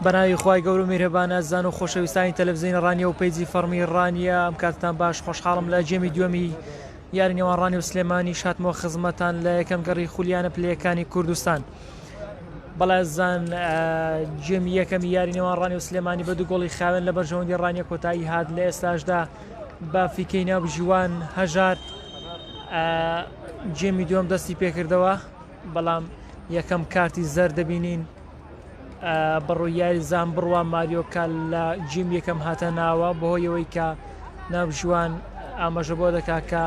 بەناوی خوای گەور و میهرەبانە زان و خۆشەویستانی تەلەڤیزیۆنی ڕانیە و پەیجی فەرمی ڕانیە ئەم کاتتان باش خۆشحاڵم لە جێمی دووەمی یاری نێوان ڕانی و سلێمانی شاتمەوە خزمەتان لە یەکەم گەڕی خولیانە پلەیەکانی کوردستان. بەڵێ زان جێمی یەکەمی یاری نێوان ڕانی و سلێمانی بە دوو گۆڵی خاوێن لە بەرژەوەندی ڕانیە کۆتایی هات لە ئێستاشدا بە فیکەی ناو ژیوان هەژار جێمی دووەم دەستی پێکردەوە، بەڵام یەکەم کارتی زەر دەبینین بەڕووی یاری زان بڕوان ماریۆکە لە جیم یەکەم هاتە ناوە بەهۆی ئەوەی کە ناوژوان ئاماژە بۆ دەکا کە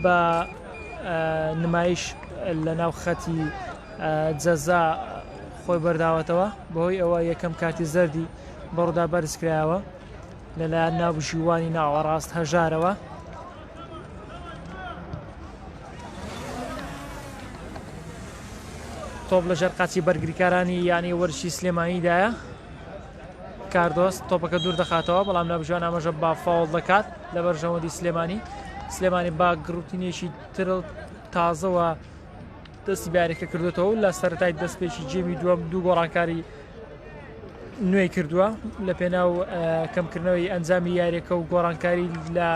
بە نمایش لە ناو خەتی جەزا خۆی بەرداوەتەوە، بەهۆی ئەوە یەکەم کارتی زەردی بەڕوودا بەرزکرایەوە لەلایەن ناوژیوانی ناوەڕاست هەژارەوە. تۆپ لە ژەرقاچی بەرگریکارانی یانی وەرشی سلێمانیدایە. کاردۆس تۆپەکە دوور دەخاتەوە، بەڵام ناوژوان ئاماژە با فاوڵ دەکات لە بەرژەوەندی سلێمانی با گروتینێکی تر تازەوە دەستی بیارێکە کردوێتەوە لە سەرەتای دەستپێکی جێمی دووەم دوو گۆڕانکاری نوێی کردووە لە پێناو کەمکردنەوەی ئەنجامی یاریەکە و گۆڕانکاری لە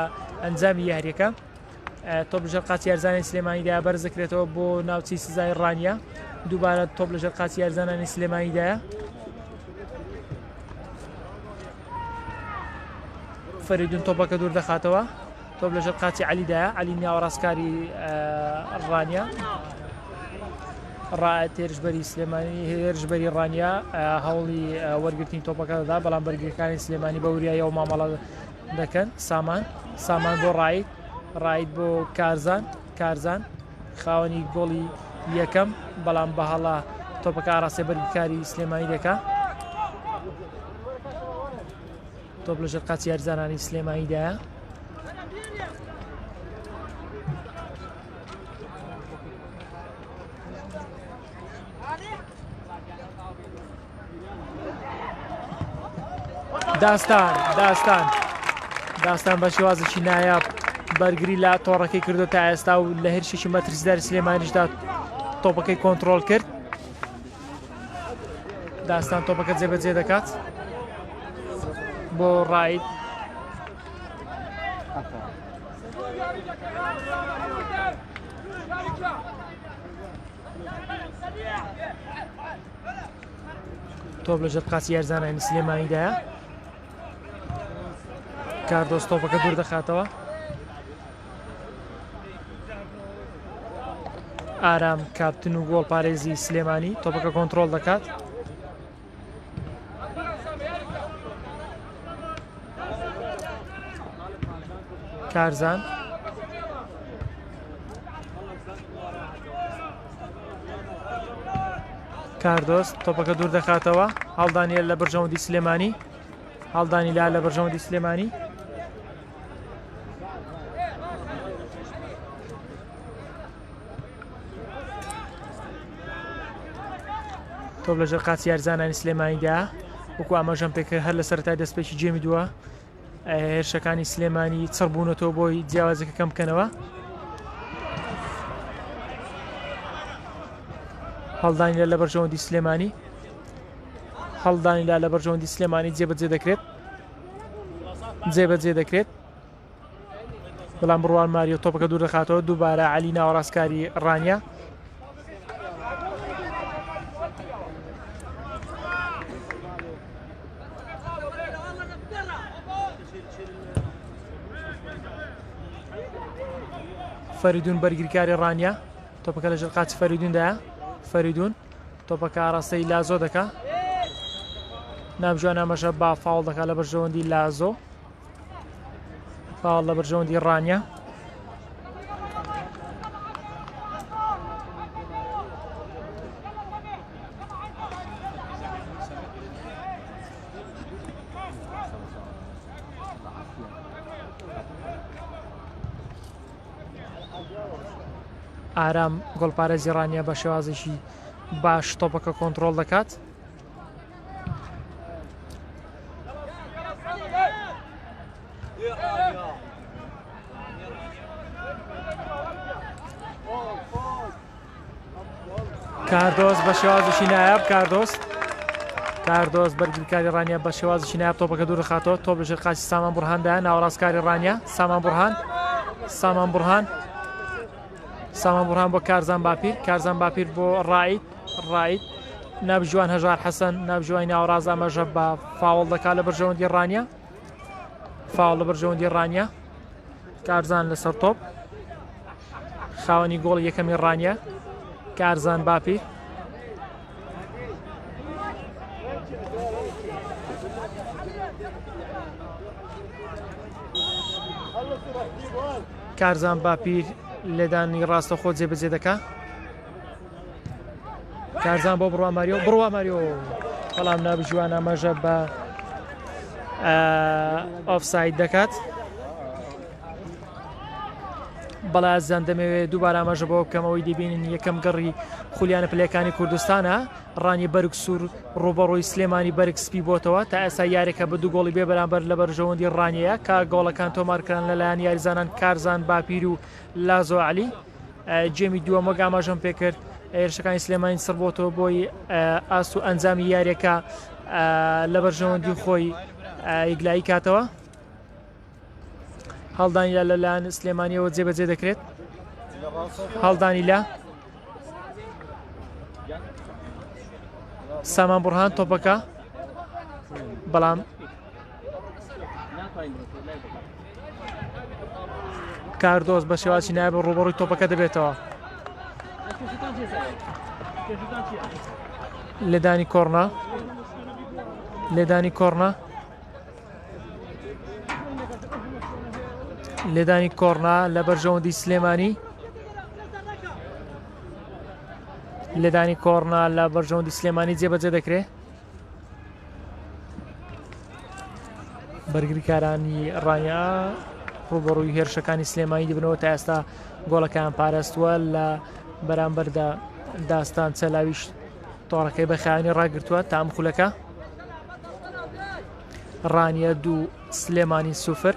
ئەنجامی یاریەکە. تۆپ لە ژەرقاچی یارزانانی سلێمانیدایە بەرز دەکرێتەوە بۆ ناوچەی سزای ڕانیە. دووبارە تۆپ لە ژەرقاچی یارزانانی سلێمانیدایە. فەریدون تۆپەکە دوور دەخاتەوە، تۆپ لە ژەرقاچی عەلیدایە، عەلی ناوەڕاستکاری ڕانیە. هێرشبەری سلێمانی هێرشبەری ڕانیە هەوڵی وەرگرتنی تۆپەکە دەدا، بەڵام بەرگریەکانی سلێمانی بە وریاییەوە مامەڵە دەکەن. سامان بۆ ڕاید بۆ کارزان خاوەنی گۆڵی یەکەم، بەڵام بەهەڵا تۆپەکە ئاڕاستەی بەرگریکاری سلێمانی دەکا. تۆپ لە ژەرقاچی یارزانانی سلێمانیدایە. داستان بە شێوازێکی نایاب بەرگری لە تۆڕەکەی کردو تا ئێستا و لە هێرشێکی مەترسیداری سلێمانیشدا تۆپەکەی کۆنتڕۆڵ کرد. داستان تۆپەکە جێبەجێ دەکات بۆ ڕاید. تۆپ لە ژەرقاچی یارزانانی سلێمانیدایە. کاردۆس تۆپەکە دوور دەخاتەوە. ئارام کاپتن و گۆڵپارێزی سلێمانی تۆپەکە کۆنتڕۆڵ دەکات. کارزان کاردۆس تۆپەکە دوور دەخاتەوە، هەڵدانیە لە بەرژەوەندی سلێمانی، هەڵدانی لا لە بەرژەوەندی سلێمانی. تۆپ لە ژەرقاچی یارزانانی سلێمانیدایە، وەکو ئاماژەم پێکرد هەر لە سەرەتای دەستپێکی جێمی دووە هێرشەکانی سلێمانی چڕبوونەوە بۆی جیاوازەکە کەم بکەنەوە. هەڵدانی لە بەرژەوەندی سلێمانی جێبەجێ دەکرێت، بەڵام بڕوان ماریۆ تۆپەکە دوور دەخاتەوە. دووبارە عەلی ناوەڕاستکاری ڕانیە. فەریدون بەرگریکاری ڕانیە، تۆپەکە لە ژەرقاچی فەریدوندایە. فەریدون تۆپەکە ئاڕاستەی لازۆ دەکا، ناوژوان ئاماژە با فاوڵ دەکات لە بەرژەوەندی لازۆ، فاوڵ لە بەرژەوەندی ڕانیە. ئارام گۆڵپارێزی ڕانیا بە شێوازێکی باش تۆپەکە کۆنتڕۆڵ دەکات. کاردۆس بە شێوازێکی نایاب کاردۆس بەرگریکاری ڕانیا بە شێوازێکی نایاب تۆپەکە دوور دەخاتەوە. تۆپ لەژێر قاچی سامان بورهاندایە، ناوەڕاستکاری ڕانیا سامان بورهان بۆ کارزان باپیر بۆ ڕاید نابژوان هەژار حەسەن نابژوانی ناوەڕاست ئەمەژە بە فاوڵ دەکات لە بەرژەوەندی ڕانیا، فاوڵ لە بەرژەوەندی ڕانیا. کارزان لەسەر تۆپ، خاوەنی گۆڵ یەکەمی ڕانیا کارزان باپیر. کارزان باپیر لێدانی ڕاستە خۆ جێبەجێ دەکا. کارزان بۆ بڕوا ماریۆ بەڵام نابژوان ئەمەژە بە ئۆفساید دەکات. بەڵا ئازیزان دەمەوێت دووبارە ئەمەژە بۆ بکەمەوەی دەبینن یەکەم گەڕی خولیانە پلەکانی کوردستانە. ڕانی بەرگ سوور ڕوبەڕۆی سلێمانی بەرگ سپی بۆتەوە تا ئێستا یاریەکە بە دوو گۆڵی بێ بەرامبەر لە بەرژەوەندی ڕانیەیە کە گۆڵەکان تۆمارکران لەلایەن یاریزانان کارزان باپیر و لازۆ عەلی. جێمی دووەم وەک ئاماژەم پێکرد هێرشەکانی سلێمانی سڕ بۆتەوە بۆی ئاست و ئەنجامی یاریەکە لە بەرژەوەندی خۆی یەکلایی کاتەوە. هەڵدانی لا لەلایەن سلێمانیەوە جێبەجێ دەکرێت. هەڵدانی لا سامان بورهان تۆپەکە، بەڵام کاردۆس بە شێوازی نایە بە ڕوبەڕووی تۆپەکە دەبێتەوە. لێدانی کۆڕنا لە بەرژەوەندی سلێمانی. لێدانی کۆڕنا لە بەرژەوەندی سلێمانی جێبەجێ دەکرێت. بەرگریکارانی ڕانیا ڕوبەڕووی هێرشەکانی سلێمانی دەبنەوە تا ئێستا گۆڵەکان پاراستووە لە بەرامبەردا داستان چەلاویش تۆڕەکەی بە خایانی ڕاگرتووە تا ئەم خولەکە. ڕانیا 2 سلێمانی 0.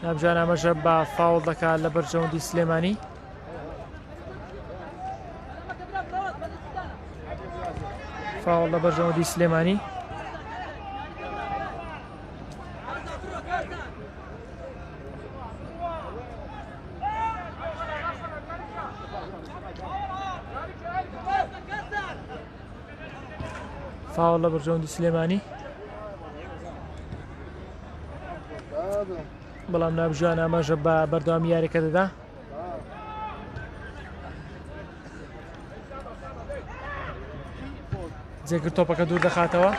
نابژان ئەمەژە بە فاوڵ دەکات لە بەرژەوەندی سلێمانی. فاوڵ لە بەرژەوەندی سلێمانی. فاوڵ لە بەرژەوەندی سلێمانی، بەڵام نابژوان ئەمەژە بە بەردەوامی یاریەکە دەدا. جێگرت تۆپەکە دوور دەخاتەوە.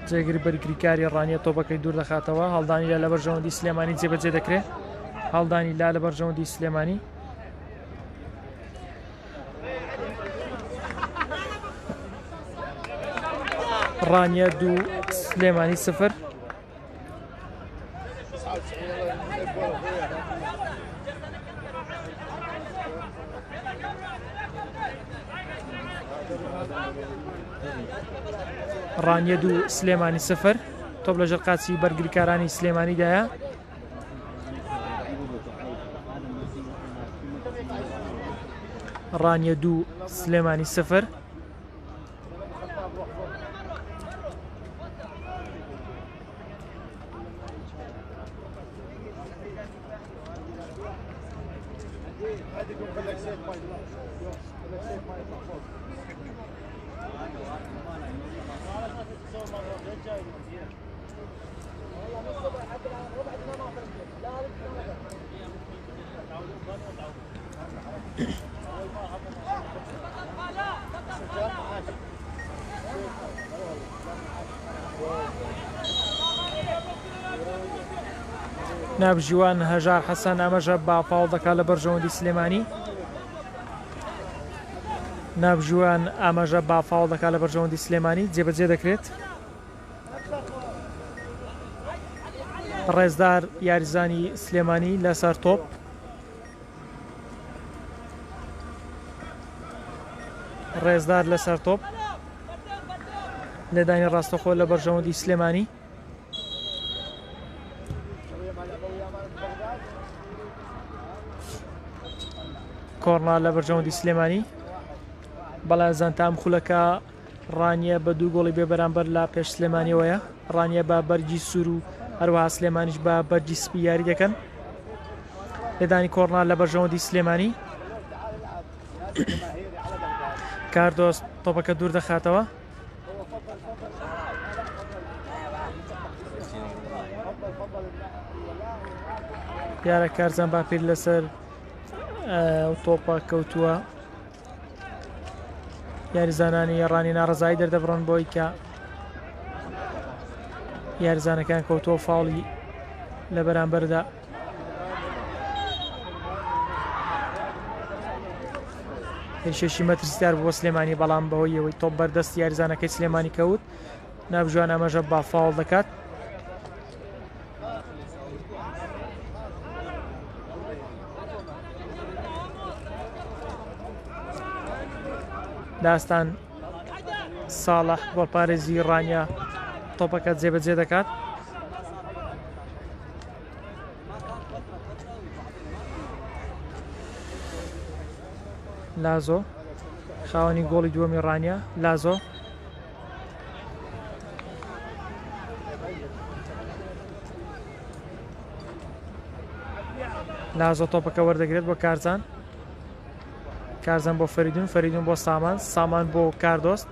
جێگری بەرگریکاری ڕانیە تۆپەکەی دوور دەخاتەوە. هەڵدانی لا لە بەرژەوەندی سلێمانی جێبەجێ دەکرێت. هەڵدانی لا لە بەرژەوەندی سلێمانی. ڕانیا 2 سلێمانی 0. ڕانیا 2 سلێمانی 0. تۆپ لەژێر قاچی بەرگریکارانی سلێمانیدایە. ڕانیا 2 سلێمانی 0. نابژیوان هەژار حەسەن ئەمەژە با فاوڵ دەکات لە بەرژەوەندی سلێمانی. نابژوان ئاماژە با فاوڵ دەکات لە بەرژەوەندی سلێمانی جێبەجێ دەکرێت. ڕێزدار یاریزانی سلێمانی لەسەر تۆپ ڕێزدار لەسەر تۆپ لەدانی ڕاستەخۆ لە بەرژەوەندی سلێمانی کۆڕنا لە بەرژەوەندی سلێمانی بەڵێنزان تام خولەکە ڕانیە بە 2 گۆڵی بێ بەرامبەر لە پێش سلێمانیەوەیە ڕانیە بە بەرگی سوور و هەروەها سلێمانیش بە بەرگی سپی یاری دەکەن لەدانی کۆڕنا لە بەرژەوەندی سلێمانی کاردۆس تۆپەکە دوور دەخاتەوە یارە کارزان باپیر لەسەر تۆپە کەوتووە یاریزانانی ڕانی ناڕزایی دەردەبڕن بۆی کە یاریزانەکان کەوتۆ فاڵی لە بەرامبەردا هێشێشی مەترسیدار بۆ سلێمانی بەڵام بەهۆی ئەوەی تۆپ بەردەست یاریزانەکەی سلێمانی کەوت نابژوان ئەمەژە با فاوڵ دەکات داستان ساڵح گۆڵپارێزی ڕانیا تۆپەکە جێبەجێ دەکات لازۆ خاوەنی گۆڵی دووەمی ڕانیا لازۆ لازۆ تۆپەکە وەردەگرێت بۆ کارزان کارزان بۆ فەریدون فەریدون بۆ سامان سامان بۆ کاردۆست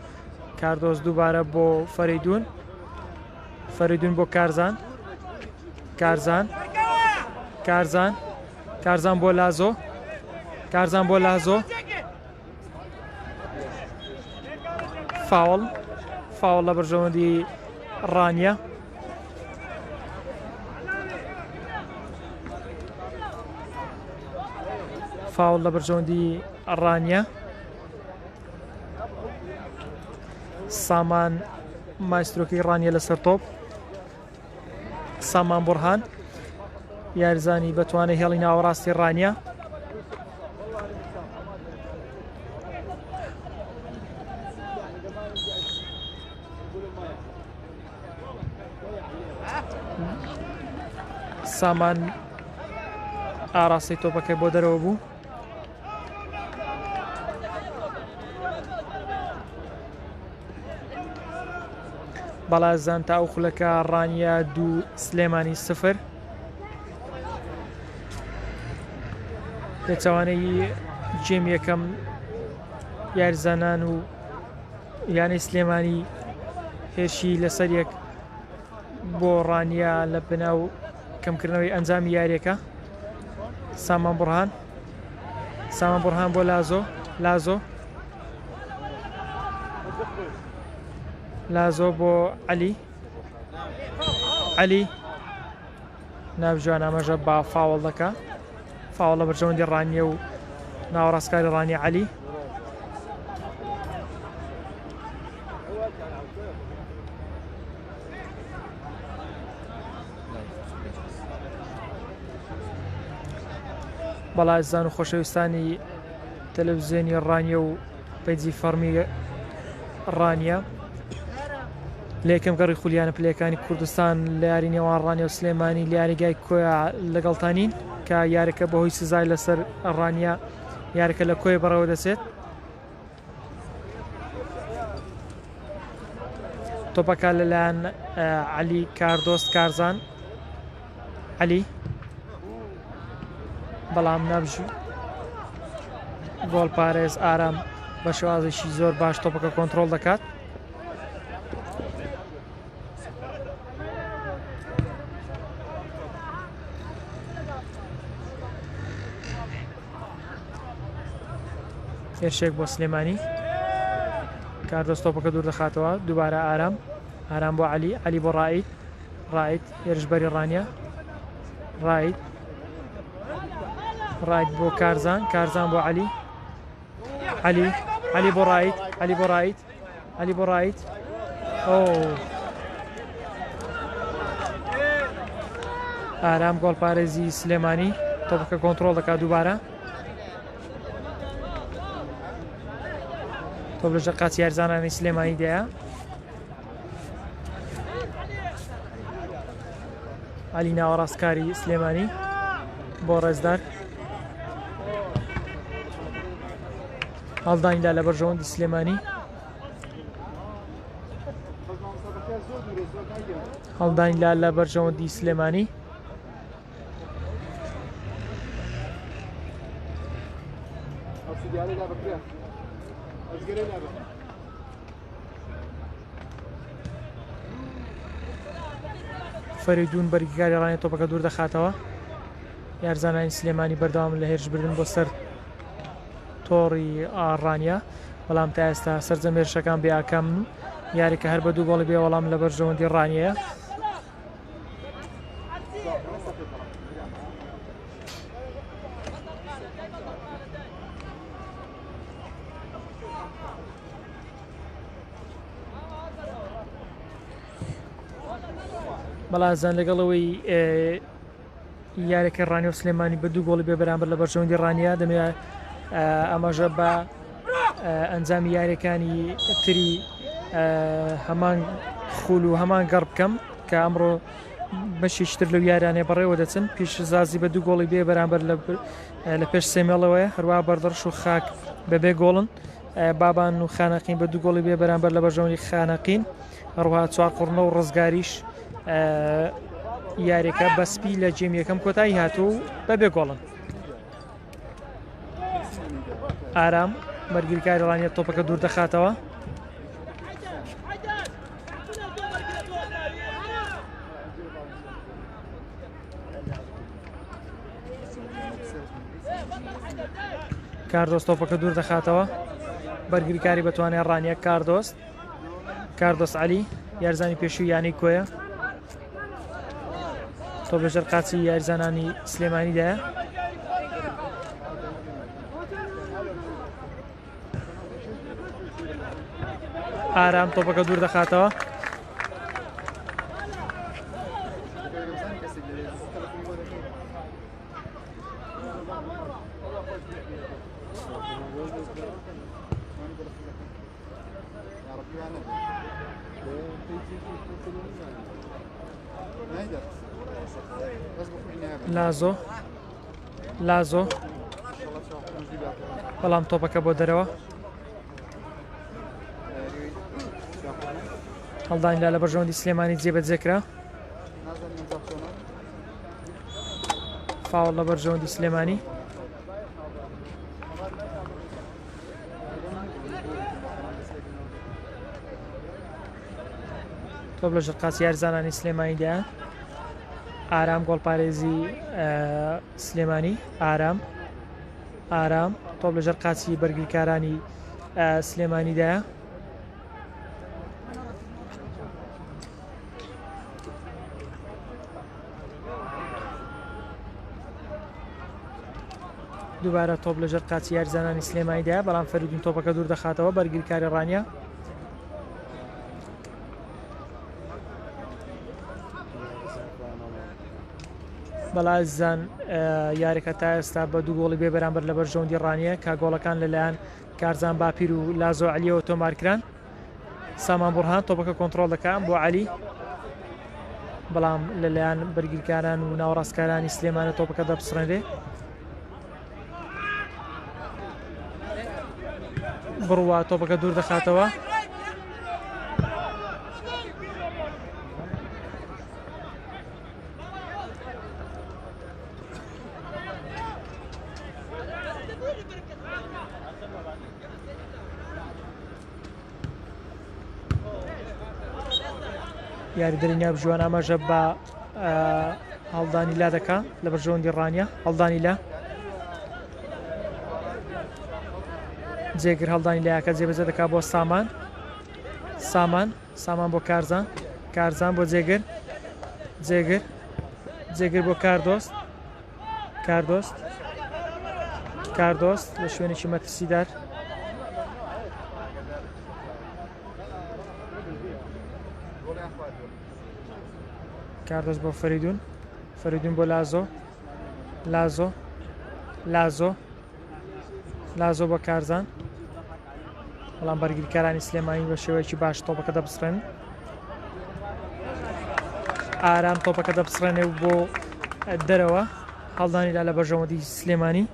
کاردۆست دووبارە بۆ فەریدون فەریدون بۆ کارزان کارزان کارزان کارزان بۆ لازۆ کارزان بۆ لازۆ فاوڵ فاوڵ لە بەرژەوەندی ڕانیە فاوڵ لە بەرژەوەندی ڕانیە سامان مایسترۆکی ڕانیە لەسەر تۆپ سامان بورهان یاریزانی بەتوانێت هێڵی ناوەڕاستی ڕانیە سامان ئاراستی تۆپەکەی بۆ دەرەوە بوو بەڵازان تا ئەو خولەکە ڕانیە 2 سلێمانی 0 پێچەوانەی جێم یەکەم یاریزانان و یانەی سلێمانی هێرشی لەسەر یەک بۆ ڕانیە لە بناو کەمکردنەوەی ئەنجامی یاریەکە سامان بورهان بۆ لازۆ لازۆ لازۆ بۆ عەلی نابژوان ئەمەژە با فاوڵ دەکا فاوڵ لە بەرژەوەندی ڕانیە و ناوەڕاستکاری ڕانی عەلی بەڵازان و خۆشەویستانی تەلەڤیزیۆنی ڕانیە و پەیجی فەرمی ڕانیە لە یەکەم گەڕی خولیانە پلەکانی کوردستان لە یاری نێوان ڕانیە و سلێمانی لە یاریگای کۆیە لەگەڵتانین کە یارەکە بەهۆی سزای لەسەر ڕانیە یارەکە لە کۆی بەڕەوە دەچێت تۆپەکە لەلایەن عەلی کاردۆست کارزان عەلی بەڵام نەبژوو گۆڵپارێز ئارام بە شێوازێکی زۆر باش تۆپەکە کۆنتڕۆڵ دەکات هێرشێک بۆ سلێمانی کاردۆست تۆپەکە دوور دەخاتەوە دووبارە ئارام بۆ عەلی بۆ ڕائید هێرشبەری ڕانیە ڕائید بۆ کارزان بۆ علی بۆ ڕایت علی بۆ ڕایت علی بۆ ڕایت ئارام گۆڵپارێزی سلێمانی تۆپەکە کۆنتڕۆڵ دەکات دووبارە تۆپ لەژێر قاچی یاریزانانی سلێمانی دەیە علی ناوەڕاستکاری سلێمانی بۆ ڕێزدار هەڵدانیلا لە بەرژەوەندی سلێمانی هەڵدانیلا لە بەرژەوەندی سلێمانی فەریدون بەرگیکاری ڕانی تۆپەکە دوور دەخاتەوە یارزانانی سلێمانی بەردەوام لە هێرشبردن بۆ سەر تۆڕی ڕانیا بەڵام تا ئێستا سەرجەمێرشەکان بێ ئاکام یاریکە هەر بە دوو گۆڵی بێ وەڵام لە بەرژەوەندی ڕانیەیە بەڵازان لەگەڵەوەی یاریەکەی ڕانی و سلێمانی بە دوو گۆڵی بێ بەرامبەر لە بەرژەوەندی ڕانیا دەمێ ئەمەژە بە ئەنجامی یاریەکانی تری هەمان خول و هەمان گەڕ بکەم کە ئەمڕۆ بەشیشتر لەو یاریانێ بەڕێوە دەچن پیشزازی بە دوو گۆڵی بێ بەرامبەر لە پێش سێمێڵەوەیە هەروە بەردەڕش و خاک بەبێ گۆڵن بابان و خانەقین بە دوو گۆڵی بێ بەرامبەر لە بەرژەوەندی خانەقین هەروەها چوار قوڕنە و ڕزگاریش یاریەکە بەسپی لە جێم یەکەم کۆتایی هاتوو بەبێ گۆڵن ئارام بەرگریکاری ڕانیە تۆپەکە دوور دەخاتەوە کاردۆس تۆپەکە دوور دەخاتەوە بەرگریکاری بەتوانێ ڕانیە کاردۆس علی یارزانی پێشوو یانی کۆیە تۆپ لەژێر قاچی یاریزانانی سلێمانیدایە ئارام تۆپەکە دوور دەخاتەوە لازۆ بەڵام تۆپەکە بۆ دەرەوە هەڵدانیلا لە بەرژەوەندی سلێمانی جێبەجێکرا فاوڵ لە بەرژەوەندی سلێمانی تۆپ لەژێر قاچی یاریزانانی سلێمانیدایە ئارام گۆڵپارێزی سلێمانی ئارام تۆپ لەژێر قاچی بەرگریکارانی سلێمانیدایە دووبارە تۆپ لەژێر قاچی یاریزانانی سلێمانیدایە بەڵام فەریدون تۆپەکە دوور دەخاتەوە بەرگریکاری ڕانیە بەڵازان یاریەکە تا ئێستا بە دوو گۆڵی بێ بەرامبەر لە بەرژەوەندی ڕانیە کا گۆڵەکان لەلایەن کارزان باپیر و لازۆ عەلیەوە تۆمارکران سامان بورهان تۆپەکە کۆنتڕۆڵ دەکات بۆ عەلی بەڵام لەلایەن بەرگریکاران و ناوەڕاستکارانی سلێمانە تۆپەکە دەپسڕێنرێ بڕوا تۆپەکە دوور دەخاتەوە یاریدەری ناوژوان ئەمەژە بە هەڵدانیلا دەکات لە بەرژەوەندی ڕانیە هەڵدانیلا جێگر هەڵدانیلایەکە جێبەجێ دەکات بۆ سامان بۆ کارزان بۆ جێگر بۆ کاردۆست لە شوێنێکی مەترسیدار کاردۆس بۆ فەریدون، فەریدون بۆ لازۆ، لازۆ لازۆ لازۆ بۆ کارزان، بەڵام بەرگریکارانی سلێمانی بە شێوەیەکی باش تۆپەکە دەبستڕێن. ئارام تۆپەکە دەبستڕێنێ بۆ دەرەوە، هەڵدانیدا لە بەرژەوەندی سلێمانی.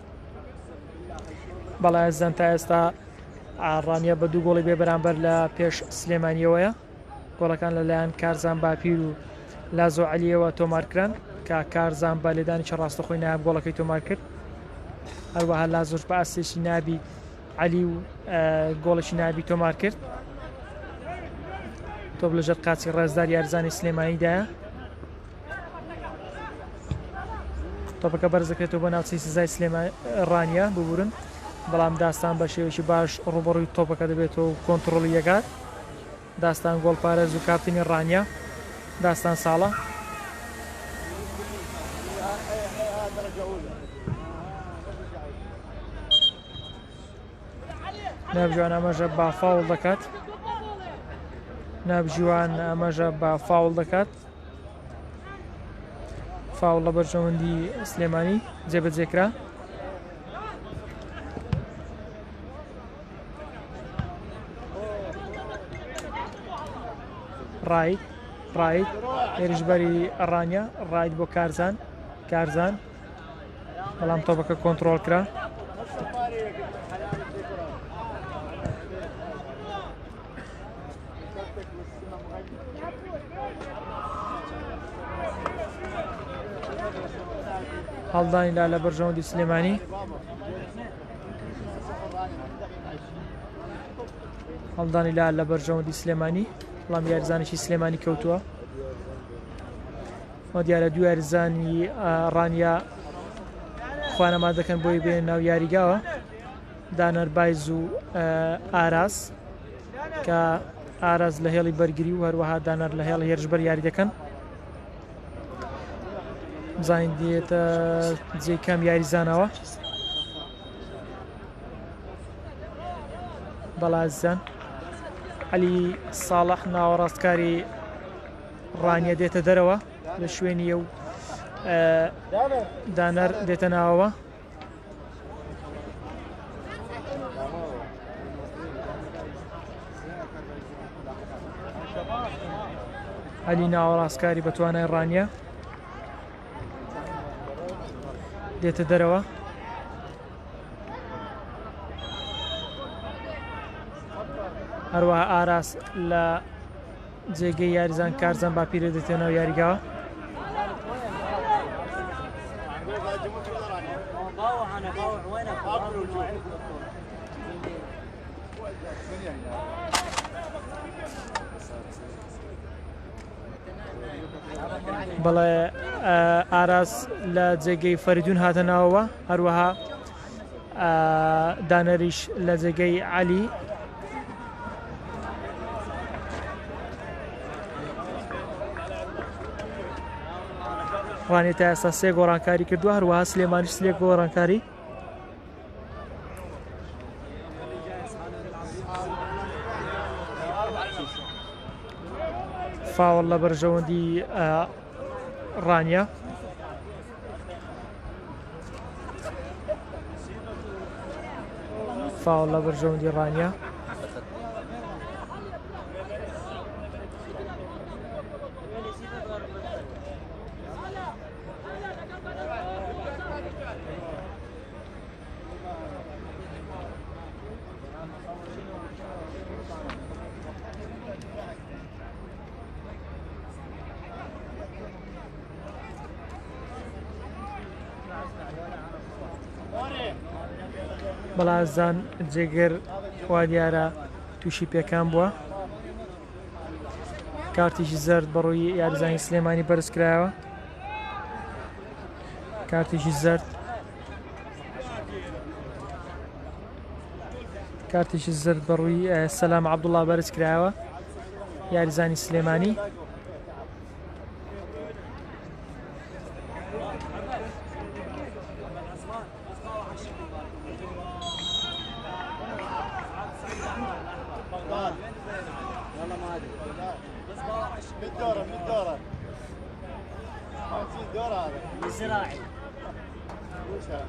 بەڵای ئەزان تا ئێستا ڕانیە بە 2 گۆڵی بێ بەرامبەر لە پێش سلێمانیەوەیە. گۆڵەکان لەلایەن کارزان باپیر و لازۆ عەلیەوە تۆمارکران کە کارزان بە لێدانیی ڕاستەخۆی نایب گۆڵەکەی تۆمار کرد. هەروەها لازۆش بە ئاسێشی نابی عەلی و گۆڵێکی نابی تۆمار کرد. تۆپ لەژێر قاچی ڕێزدار یاریزانی سلێمانیدایە. تۆپەکە بەرزەکرێتەوە بۆ ناوچەی سزای ڕانیە ببورن، بەڵام داستان بە شێوەیەکی باش ڕوبەڕووی تۆپەکە دەبێتەوە و کۆنتڕۆڵی یەکات. داستان گۆڵپارێز و کاپتینی ڕانیە، داستان ساڵە. نابجوان ئەمەژە با فاوڵ دەکات، نابجوان ئەمەژە با فاوڵ دەکات. فاوڵ لە بەرژەوەندی سلێمانی جێبەجێکرا. ڕاید هێرشبەری ڕانیە، ڕاید بۆ کارزان، کارزان بەڵام تۆپەکە کۆنتڕۆڵ کرا. هەڵدانیدا لە بەرژەوەندی سلێمانی، هەڵدانیدا لە بەرژەوەندی سلێمانی، بەڵام یاریزانێکی سلێمانی کەوتووە. ئەمە دیارە دوو یاریزانی ڕانیا خوانەما دەکەن بۆی بێن ناو یاریگاوە، دانەر بایز و ئاراس، کە ئاراز لە هێڵی بەرگری و هەروەها دانەر لە هێڵی هێرشبەر یاری دەکەن. زین دێتە جێکەم یاریزانەوە. بەڵازیان عەلی ساڵح ناوەڕاستکاری ڕانیە دێتە دەرەوە لە شوێنیە و دانەر دێتە ناوەوە. عەلی ناوەڕاستکاری بەتوانای ڕانیە دێتە دەرەوە. هەروەها ئاراس لە جێگەی یاریزان کارزان باپیرە دێتێنەوە یاریگاوە. بەڵێ ئاراس لە جێگەی فەریدون هاتە ناوەوە، هەروەها دانەریش لە جێگەی عەلی. ڕانیە تا ئێستا 3 گۆڕانکاری کردووە، هەروەها سلێمانیش 3 گۆڕانکاری. فاوڵ لە بەرژەوەندی ڕانیە. فاوڵ لە بەرژەوەندی ڕانیە. بەڵازان جێگەر وا دیارە تووشی پێکان بووە. کارتیشی زەرد بەڕووی یاریزانی سلێمانی بەرز کرایەوە. کارتیشی زەرد، کارتیشی زەرد بەڕووی سەلام عەبدوڵڵا بەرز کرایەوە یاریزانی سلێمانی. والله ما ادري بس 100 دولار 100 دولار 50 دولار هذا الزراعي وش هذا؟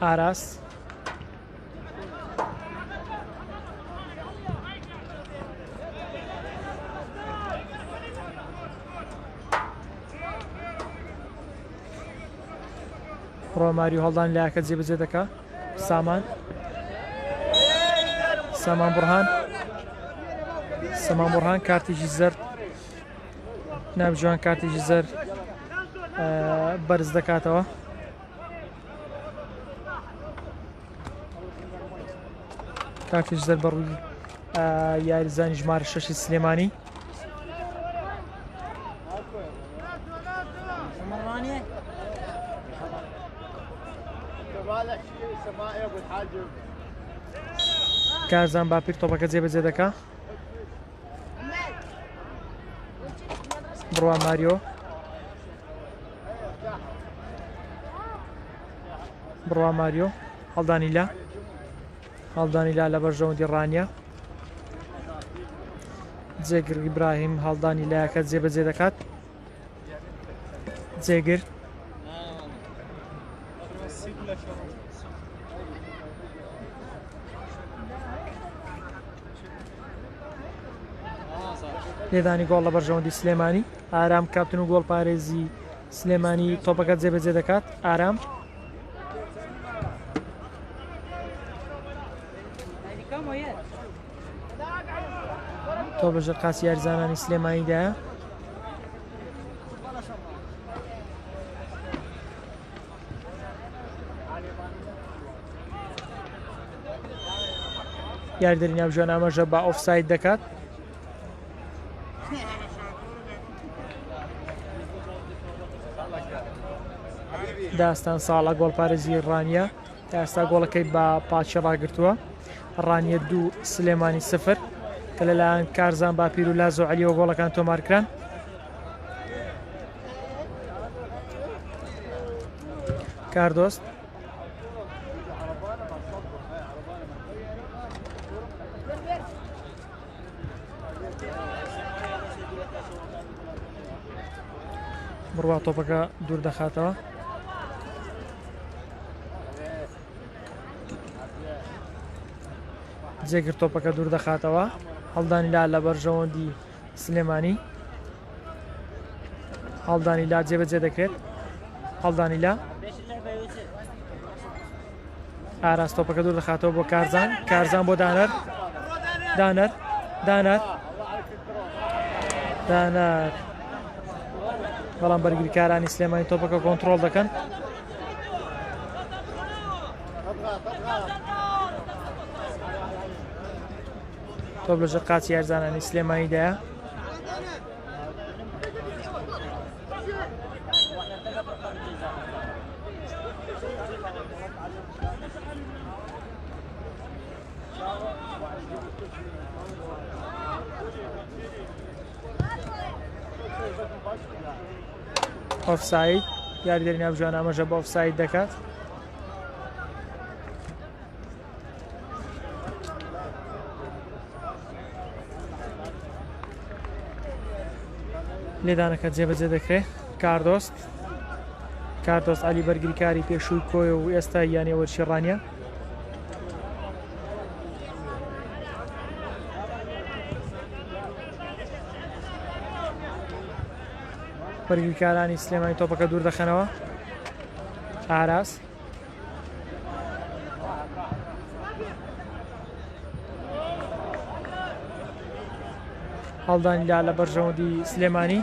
ئاراس ڕۆماریو هەڵدان لایەکە جێبەجێ دەکات سامان بورهان کارتێکی زەرد نابجوان کارتێکی زەرد بەرز دەکاتەوە کارتێکی زەرد بەڕووی یاریزانی ژمارە 6 سلێمانی کارزان باپیر تۆپەکە جێبەجێ دەکات بڕوا ماریۆ هەڵدانی لا لە بەرژەوەندی ڕانیە جێگر ئیبراهیم هەڵدانی لایەکە جێبەجێ دەکات جێگر لێدانی گۆڵ لە بەرژەوەندی سلێمانی ئارام کاپتن و گۆڵ پارێزی سلێمانی تۆپەکە جێبەجێ دەکات ئارام تۆ بەژە قاسی یاریزانانی سلێمانیدایە یاریدەری ناوژوان ئاماژە بە ئۆفساید دەکات داستان ساڵە گۆڵپارێزی ڕانیە ئێستا گۆڵەکەی بە پاچە ڕاگرتووە ڕانیە 2 سلێمانی 0 کە لەلایەن کارزان باپیر و لازۆ عەلیەوە گۆڵەکان تۆمارکران کاردۆست بڕوا تۆپەکە دوور دەخاتەوە جێگر تۆپەکە دوور دەخاتەوە هەڵدانی لا لە بەرژەوەندی سلێمانی هەڵدانی لا جێبەجێ دەکرێت هەڵدانی لا ئاراس تۆپەکە دوور دەخاتەوە بۆ کارزان بۆ دانەر بەڵام بەرگریکارانی سلێمانی تۆپەکە کۆنتڕۆڵ دەکەن تۆ بەژە قاچی یارزانانی سلێمانیدایە ئۆفساید یاریدەری ناوژوان ئاماژە بە ئۆفساید دەکات لێدانەکە جێبەجێ دەکرێت کاردۆست عەلی بەرگریکاری پێشووی کۆیە و ئێستا یانێ وەرشی ڕانیە بەرگریکارانی سلێمانی تۆپەکە دوور دەخەنەوە ئاراس هەڵدانی لا لە بەرژەوەندی سلێمانی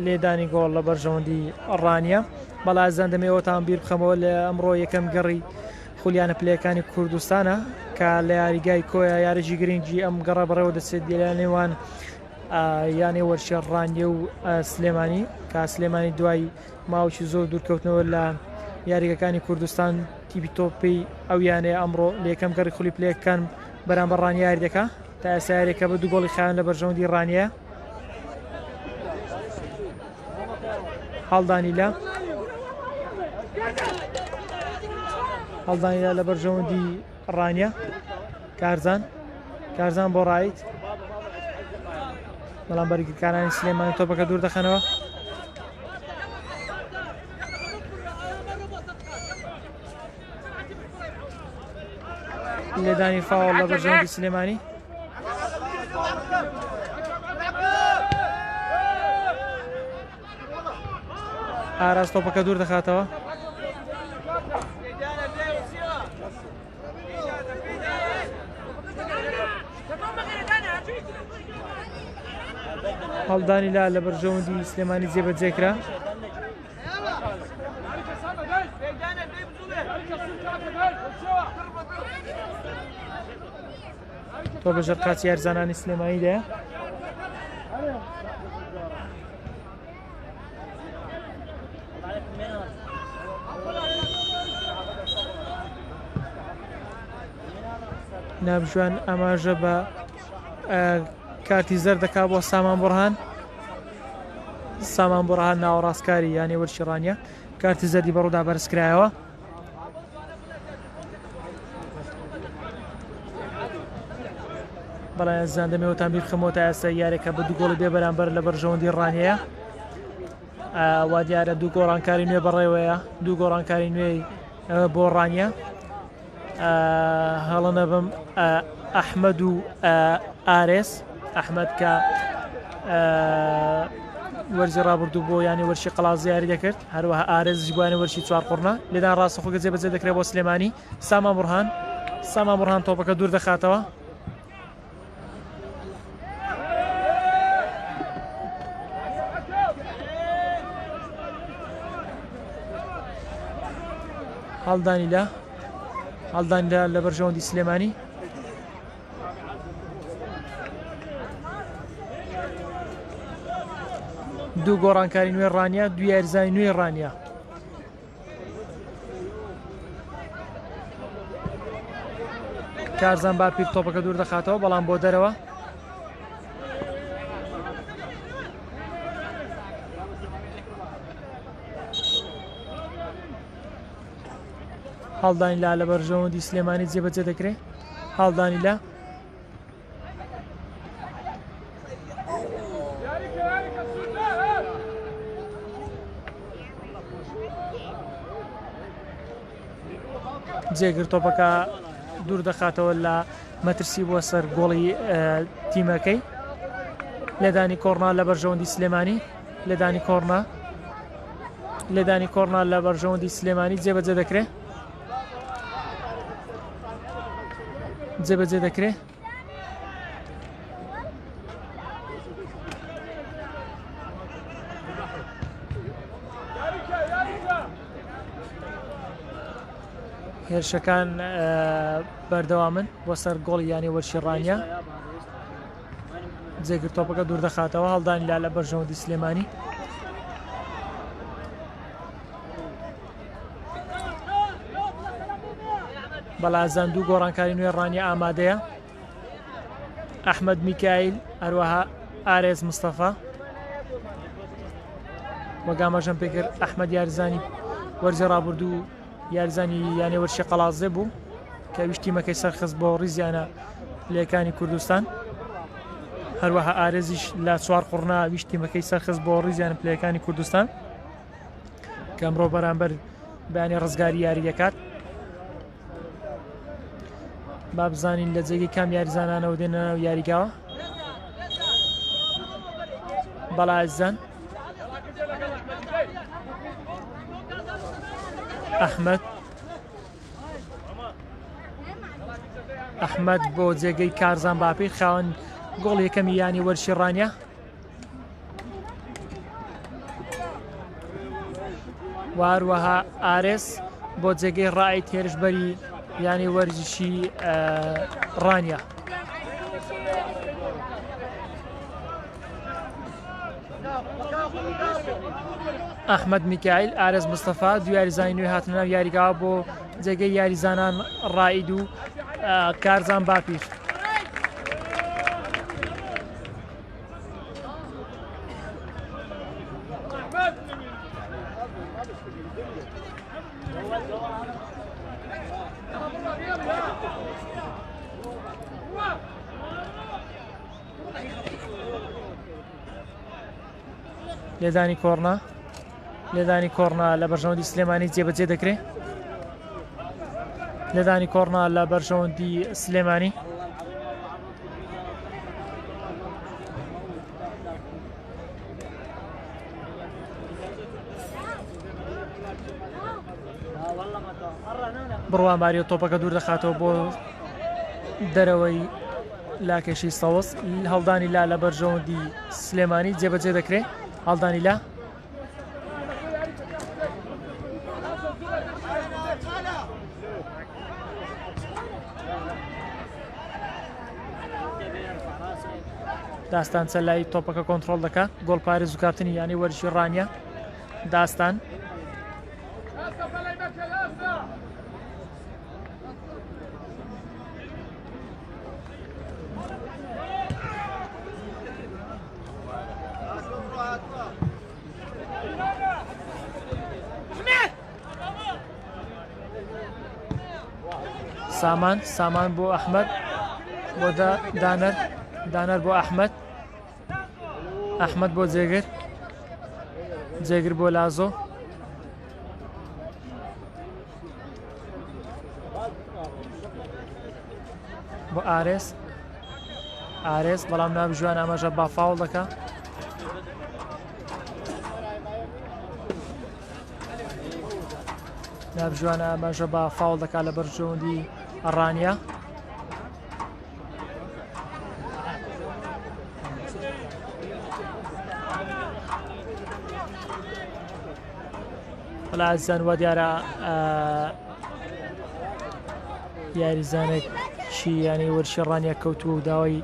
لێدانی گۆڵ لە بەرژەوەندی ڕانیە بەڵا ئازان دەمەوەتان بیر بخەمەوە لە ئەمڕۆ یەکەم گەڕی خولیانە پلەکانی کوردستانە کە لە یاریگای کۆیە یاریژی گرنگی ئەم گەڕە بەڕێوە دەچێت لە نێوان یانێ وەرشێ ڕانیە و سلێمانی کا سلێمانی دوای ماوەی زۆر دوورکەوتنەوە لە یاریگەکانی کوردستان تیبی تۆپی ئەو یانەیە ئەمڕۆ لە یەکەم گەڕی خولی پلەیەکان بەرامبەر ڕانیا یاری دەکا تا ئێستا یاریەکە بە 2 گۆڵی خایەن لە بەرژەوەندی ڕانیە. هەڵدانی لە بەرژەوەندی ڕانیە. کارزان بۆ ڕایت، بەڵام بەرگریکارانی سلێمانی تۆپەکە دوور دەخەنەوە. لێدانی فاوڵ لە بەرژەوەندی سلێمانی. ئاراس تۆپەکە دوور دەخاتەوە. هەڵدانی لە بەرژەوەندی سلێمانی جێبەجێکرا. تۆ بەژەر قاچی یارزانانی سلێمانیدایە. نابژوان ئاماژە بە کارتی زەر دەکا بۆ سامان بڕهان ناوەڕاستکاری یانی وەرشی ڕانیە. کارتی زەردی بەڕوودا بەرزکرایەوە. بەڵام زاندەمەوەتان بیر خەمەوە تا ئێستا یارێکە بە 2 گۆڵی بێ بەرامبەر لە بەرژەوەندی ڕانیەیە. وا دیارە 2 گۆڕانکاری نوێ بەڕێوەیە، 2 گۆڕانکاری نوێی بۆ ڕانیە. هەڵە نەبم ئەحمەد و ئارێس. ئەحمەد کە وەرزی ڕابردوو بۆ ینی وەرشی قەڵاز یاری دەکرد، هەروەها ئارێزیش بووانە وەرشی 4 قوڕنا. لێدان ڕاستەخۆگە جێبەجێ دەکرێت بۆ سلێمانی. سامان بڕهان تۆپەکە دوور دەخاتەوە. هەڵدانی لە بەرژەوەندی سلێمانی. دوو گۆڕانکاری نوێ ڕانیە، 2 یاریزانی نوێی ڕانیە. کارزان باپیر تۆپەکە دوور دەخاتەوە، بەڵام بۆ دەرەوە. هەڵدانی لە بەرژەوەندی سلێمانی جێبەجێ دەکرێت. هەڵدانی جێگر تۆپەکە دوور دەخاتەوە لە مەترسی بۆ سەر گۆڵی تیمەکەی. لێدانی کۆڕنا لە بەرژەوەندی سلێمانی. لێدانی کۆڕنا لە بەرژەوەندی سلێمانی جێبەجێ دەکرێت. هێرشەکان بەردەوامن بۆ سەر گۆڵی یانی وەرشی ڕانیە. جێگر تۆپەکە دوور دەخاتەوە. هەڵدانی لە بەرژەوەندی سلێمانی. بەڵازان 2 گۆڕانکاری نوێ ڕانیە ئامادەیە. ئەحمەد میکایل، هەروەها ئارێز مستەفا. وەگامەژەم پێکرد ئەحمەد یاریزانی وەرزی ڕابردوو یاریزانی یانی وەرشی قەڵازێ بوو کە ویشتیمەکەی سەرخست بۆ ڕیزیانە پلەکانی کوردستان. هەروەها ئارێزیش لە 4 قوڕنا ویشتیمەکەی سەرخست بۆ ڕیزیانە پلەکانی کوردستان کە ئەمڕۆ بەرامبەر بەیانی ڕزگاری یاری دەکات. با بزانین لە جێگەی کام یاریزانانەوە دێنە ناو یاریگاوە. بەڵازان ئەحمەد بۆ جێگەی کارزان باپیر خاوەن گۆڵ یەکەمی یانی وەرشی ڕانیە. واروەها ئارێس بۆ جێگەی ڕای تێرشبەری یانی وەرزشی ڕانیە. ئەحمەد میکایل، ئارێز مستەفا، 2 یاریزانی نوێ هاتنە ناو یاریگاوە بۆ جێگەی یاریزانان ڕائید و کارزان باپیر. لێدانی کۆڕنا لە بەرژەوەندی سلێمانی جێبەجێ دەکرێت. لێدانی کۆڕنا لە بەرژەوەندی سلێمانی بڕوانباری و تۆپەکە دوور دەخاتەوە بۆ دەرەوەی لاکێشی سەوز. هەڵدانی لا لە بەرژەوەندی سلێمانی جێبەجێ دەکرێت. هەڵدانی لا داستان چەلای تۆپەکە کۆنتترۆل دەکات. گۆڵپارێز و کارتنی یانی وەرشی ڕانیە. داستان سامان بۆ ئەحمەد بۆ دانەر بۆ ئەحمەد بۆ جێگر بۆ لازۆ بۆ ئارێز بەڵام نابژوان ئاماژە با فاوڵ دەکا. نابژوانە ئاماژە با فاوڵ دەکا لە بەرژەوەندی ڕانیە. ئازیزان وا دیارە یاریزانێکی یانی وەرشی ڕانیە کەوتووە و داوای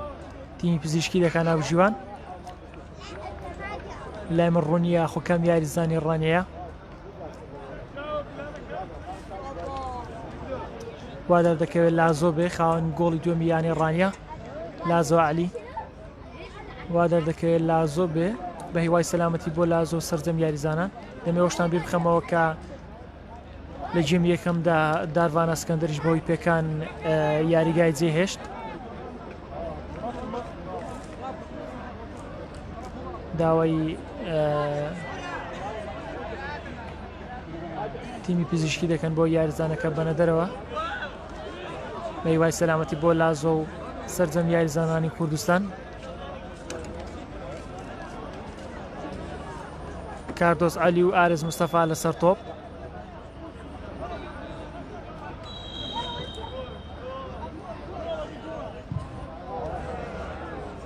تیمی پزیشکی دەکا ناوژیوان. لای من ڕوونیە خۆکەم یاریزانی ڕانەیە. وا دەردەکەوێت لازۆ بێ خاوەن گۆڵی دووەمی یانی ڕانیە. لازۆ عەلی وا دەردەکەوێت لازۆ بێ بە هیوای سەلامەتی بۆ لازۆ سەرجەم یاریزانان. دەمێوەشتان بیر بخەمەوە کە لە جێم یەکەمدا داروان ئەسکەندەریش بەوەی پێکان یاریگای جێهێشت. داوای تیمی پزیشکی دەکەن بۆ یاریزانەکە بەنە دەرەوە بە هیوای سەلامەتی بۆ لازۆ و سەرجەم یاریزانانی کوردستان. کاردۆس عەلی و ئارێز مستەفا لەسەر تۆپ.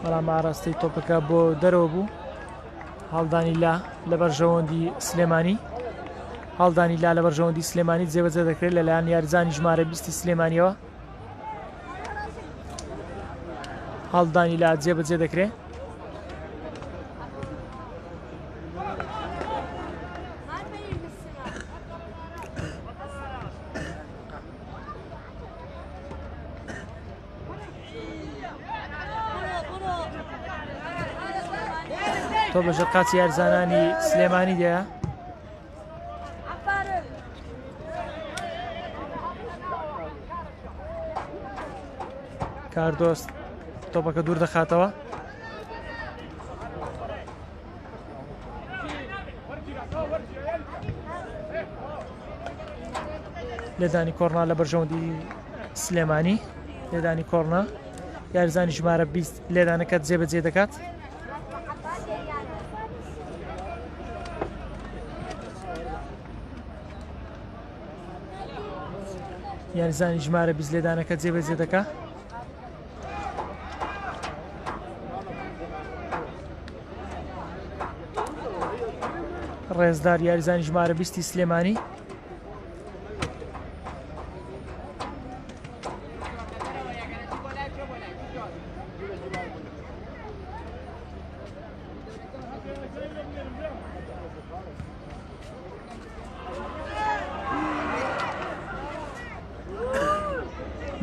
بەڵام ئاراستەی تۆپەکە بۆ دەرەوە بوو. هەڵدانی لا لە بەرژەوەندی سلێمانی جێبەجێ دەکرێت لەلایەن یاریزانی ژمارە 20 سلێمانیەوە. هەڵدانی لا جێبەجێ دەکرێت. تۆ بەژە قاچی یاریزانانی سلێمانی دەیە. کاردۆست تۆپەکە دوور دەخاتەوە. لێدانی کۆڕنا لە بەرژەوەندی سلێمانی. لێدانی کۆڕنا یاریزانی ژمارە 20 لێدانەکەت جێبەجێ دەکات. یاریزانی ژمارە 20 لێدانەکە جێبەجێ دەکات. ڕێزدار یاریزانی ژمارە 20 سلێمانی.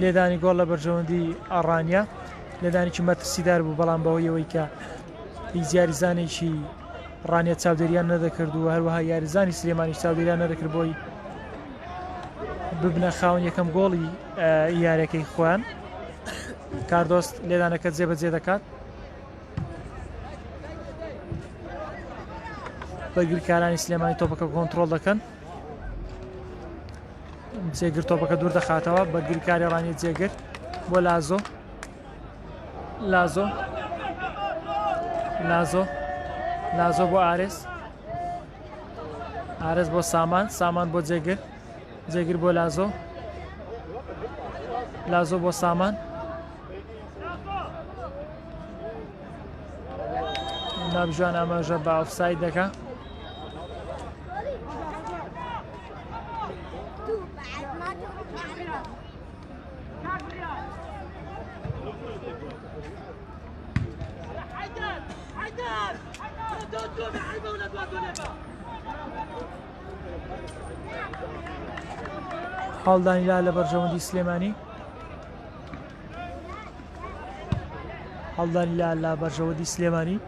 لێدانی گۆڵ لە بەرژەوەندی ئەڕانیا لێدانێکی مەترسیدار بوو بەڵام بەهۆیەوەی کە هیچ یاریزانێکی ڕانیە چاودێریان نەدەکرد و هەروەها یاریزانی سلێمانی چاودێریان نەدەکرد بۆی ببنە خاون یەکەم گۆڵی یاریەکەی خۆیان. کاردۆست لێدانەکە جێبەجێ دەکات بەرگریکارانی سلێمانی تۆپەکە کۆنتڕۆڵ دەکەن جێگر تۆپەکە دوور دەخاتەوە بەرگریکاری ڕانیە جێگر بۆ لازۆ لازۆ لازۆ لازۆ بۆ ئارێز ئارێز بۆ سامان سامان بۆ جێگر جێگر بۆ لازۆ لازۆ بۆ سامان نابژوان ئەمەژە بە ئۆفساید دەکا هەڵدانی لا لە بەرژەوەندی سلێمانی هەڵدانی لا لە بەرژەوەندی سلێمانی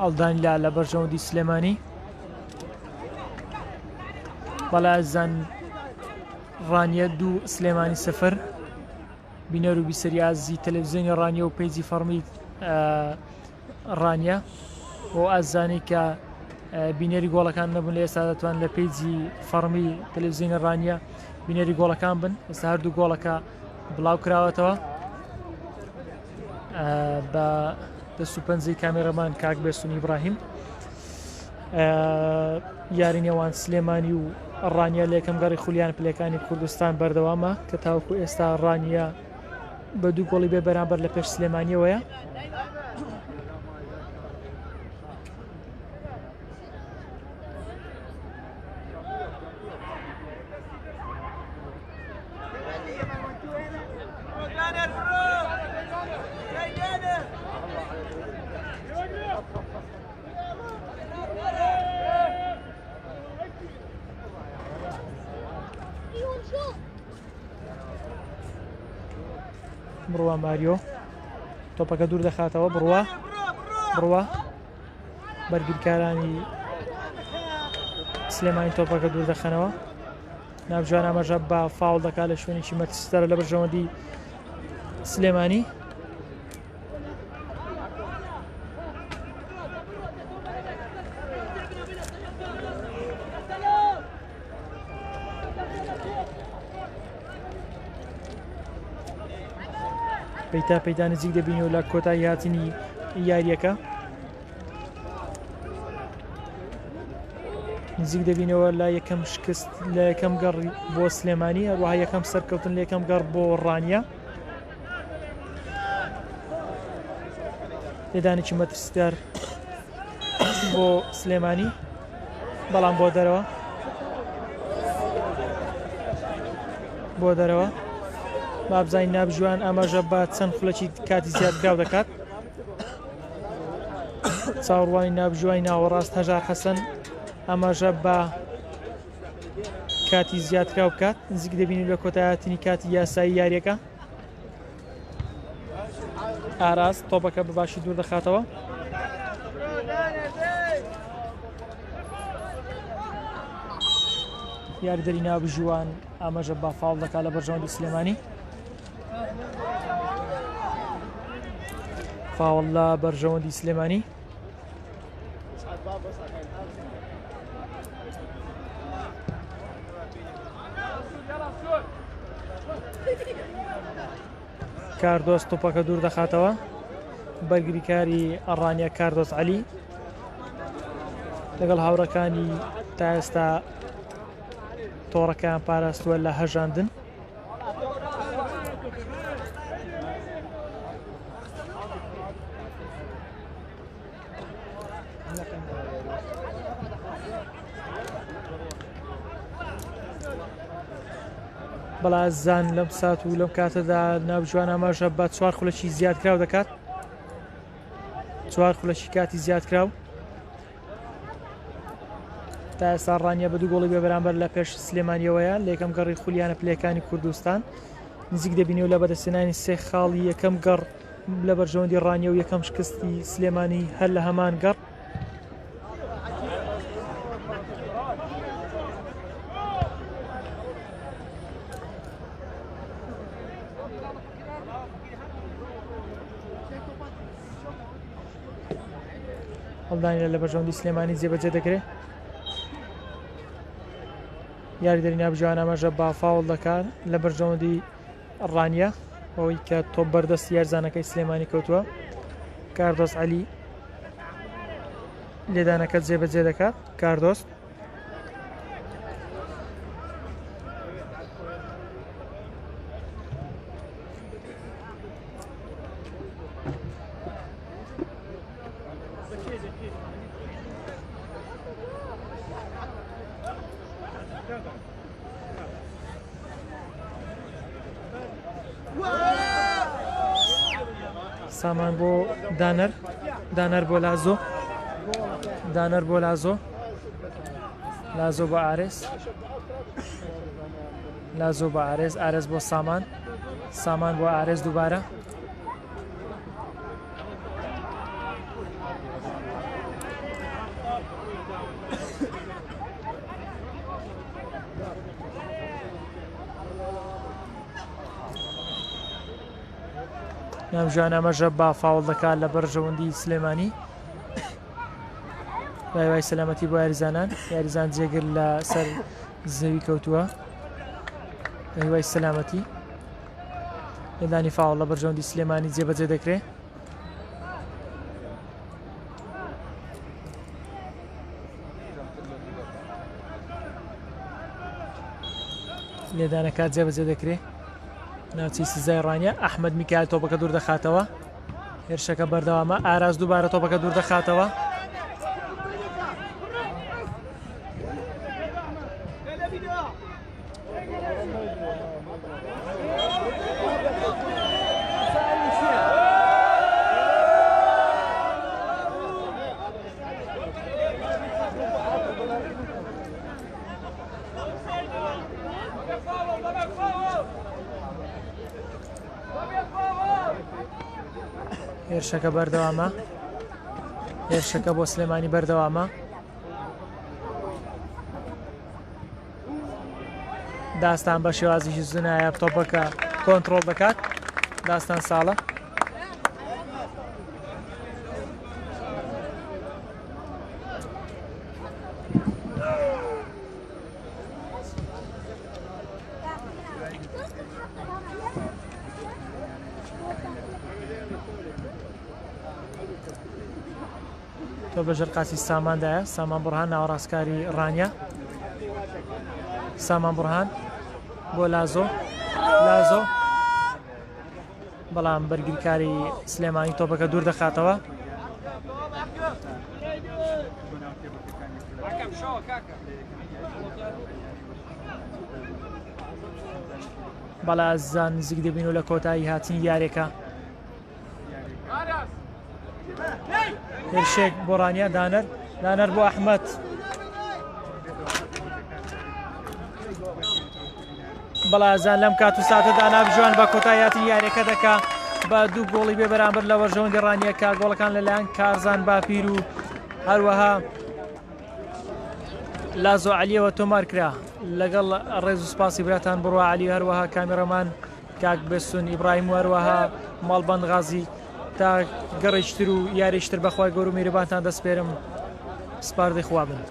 هەڵدانی لا لە بەرژەوەندی سلێمانی بەڵازان ڕانیە 2 سلێمانی 0 بینەر و بیسەریازی تەلەڤیزیۆنی ڕانیە و پەیجی فەرمی ڕانیە بۆ ئازانی کە بینەری گۆڵەکان نەبوون لە ئێستا دەتوان لە پەیجی فەرمی تەلەڤیزیۆنی ڕانیە بینەری گۆڵەکان بن. ئێستا هەردوو گۆڵەکە بڵاو کراوەتەوە بە دەست و پەنجەی کامێرەمان کاک بێسون ئیبراهیم. یاری نێوان سلێمانی و ڕانیە لە یەکەم گەڕی خولیان پلەکانی کوردستان بەردەوامە کە تاوەکو ئێستا ڕانیە بە 2 گۆڵی بێ بەرامبەر لە پێش سلێمانیەوەیە. بڕوا ماریۆ تۆپەکە دوور دەخاتەوە بڕوا بڕوا بەرگریکارانی سلێمانی تۆپەکە دوور دەخەنەوە ناوجوان ئەمەژە بە فاوڵ دەکات لە شوێنێکی مەترسیدارە لە بەرژەوەندی سلێمانی. پەیتا پەیدا نزیک دەبینەوە لە کۆتایی هاتنی یاریەکە نزیک دەبینەوە لە یەکەم شکست لە یەکەم گەڕ بۆ سلێمانی هەروەها یەکەم سەرکەوتن لە یەکەم گەڕ بۆ ڕانیە. لێدانێکی مەترسیدار بۆ سلێمانی بەڵام بۆ دەرەوە بۆ دەرەوە بابزین نابژوان ئەمەژە بە چەند خولەکی کاتی زیادکراو دەکات. چاوەڕوانی نابژوانی ناوەڕاست هەژار حەسەن ئەمەژە بە کاتی زیادکراو بکات نزیک دەبینی لە کۆتاییاتنی کاتی یاسایی یاریەکە. ئاراست تۆپەکە بەباشی دوور دەخاتەوە یاریدەری نابژوان ئەمەژە بە فاوڵ دەکات لە بەرژەوەندی سلێمانی. فاوڵ لە بەرژەوەندی سلێمانی کاردۆست تۆپەکە دوور دەخاتەوە بەرگریکاری ئەڕانیە کاردۆس عەلی لەگەڵ هاوڕەکانی تا ئێستا تۆڕەکەیان پاراستووە لە هەژاندن. بەڵازان لەم سات و لەم کاتەدا ناوجوان ئاماژە بە 4 خولەکی زیادکراو دەکات 4 خولەکی کاتی زیادکراو تا ئێستا ڕانیە بە 2 گۆڵی بێ بەرامبەر لە پێش سلێمانیەوەیە لە یەکەم گەڕی خولیانە پلەکانی کوردستان نزیک دەبینێ و لە بەدەستێنانی سێ خاڵی یەکەم گەڕ لە بەرژەوەندی ڕانیە و یەکەم شکستی سلێمانی هەر لە هەمان گەڕ هەڵدانی لە بەرژەوەندی سلێمانی جێبەجێ دەکرێت یاریدەری ناوجوان ئاماژە با فاوڵ دەکات لە بەرژەوەندی ڕانیە ئەوەی کە تۆپ بەردەست یارزانەکەی سلێمانی کەوتووە کاردۆس عەلی لێدانەکە جێبەجێ دەکات کاردۆس سامان بۆ دانەر بۆ دانەر بۆ لازۆ بۆ ئارێز بۆ سامان بۆ ئارێز دووبارە ناوژوان ئەمەژە با فاوڵ دەکات لە بەرژەوەندی سلێمانی وای سەلامەتی بۆ یاریزان جێگر لە سەر زەوی کەوتووە وای سەلامەتی لێدانی فاوڵ لە بەرژەوەندی سلێمانی جێبەجێ دەکرێت لێدانەکات جێبەجێ دەکرێت ناوچەی سزای ڕانیە ئەحمەد میکایل تۆپەکە دوور دەخاتەوە هێرشەکە بەردەوامە ئاراز دووبارە تۆپەکە دوور دەخاتەوە هێرشەکە بەردەوامە هێرشەکە بۆ سلێمانی بەردەوامە داستان بە شێوازیشی زنایە تۆپەکە کۆنتڕۆڵ دەکات داستان ساڵە تۆ بەژەر قاسی ساماندایە سامان بڕهان ناوەڕاستکاری ڕانیە سامان بڕهان بۆ لازۆ بەڵام بەرگریکاری سلێمانی تۆپەکە دوور دەخاتەوە بەڵا ئازان نزیک دەبین و لە کۆتایی هاتنی یارێکە هێرشێک بۆ ڕانیە دانەر بۆ ئەحمەد بەڵازان لەم کات و ساتەدا ناوجوان بە کۆتاییاتی یارێکە دەکا بە 2 گۆڵی بێ بەرامبەر لە وەرژەوەندی ڕانیەکە گۆڵەکان لەلایەن کارزان باپیر و هەروەها لازۆ عەلیەوە تۆمار کرا لەگەڵ ڕێز و سپاسی براتان بڕوا عەلی هەروەها کامێرەمان کاک بێسون ئیبراهیم و هەروەها ماڵبەند غازی تا گەڕێکتر و یاریشتر بەخوای گەور و میرەبانتان دەسپێرم سپاردەی خوا بن.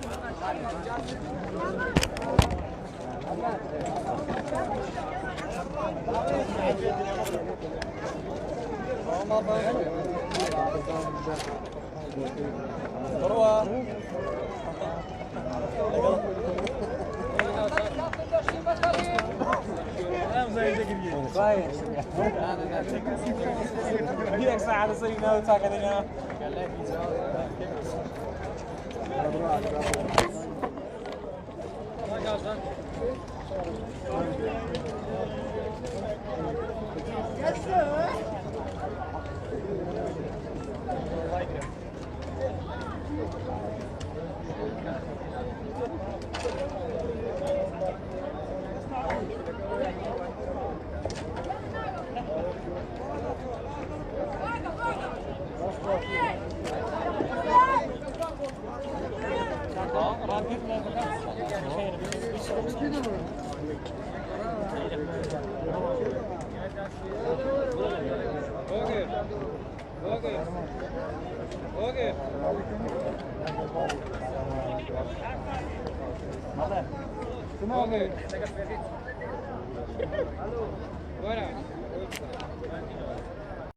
Okay.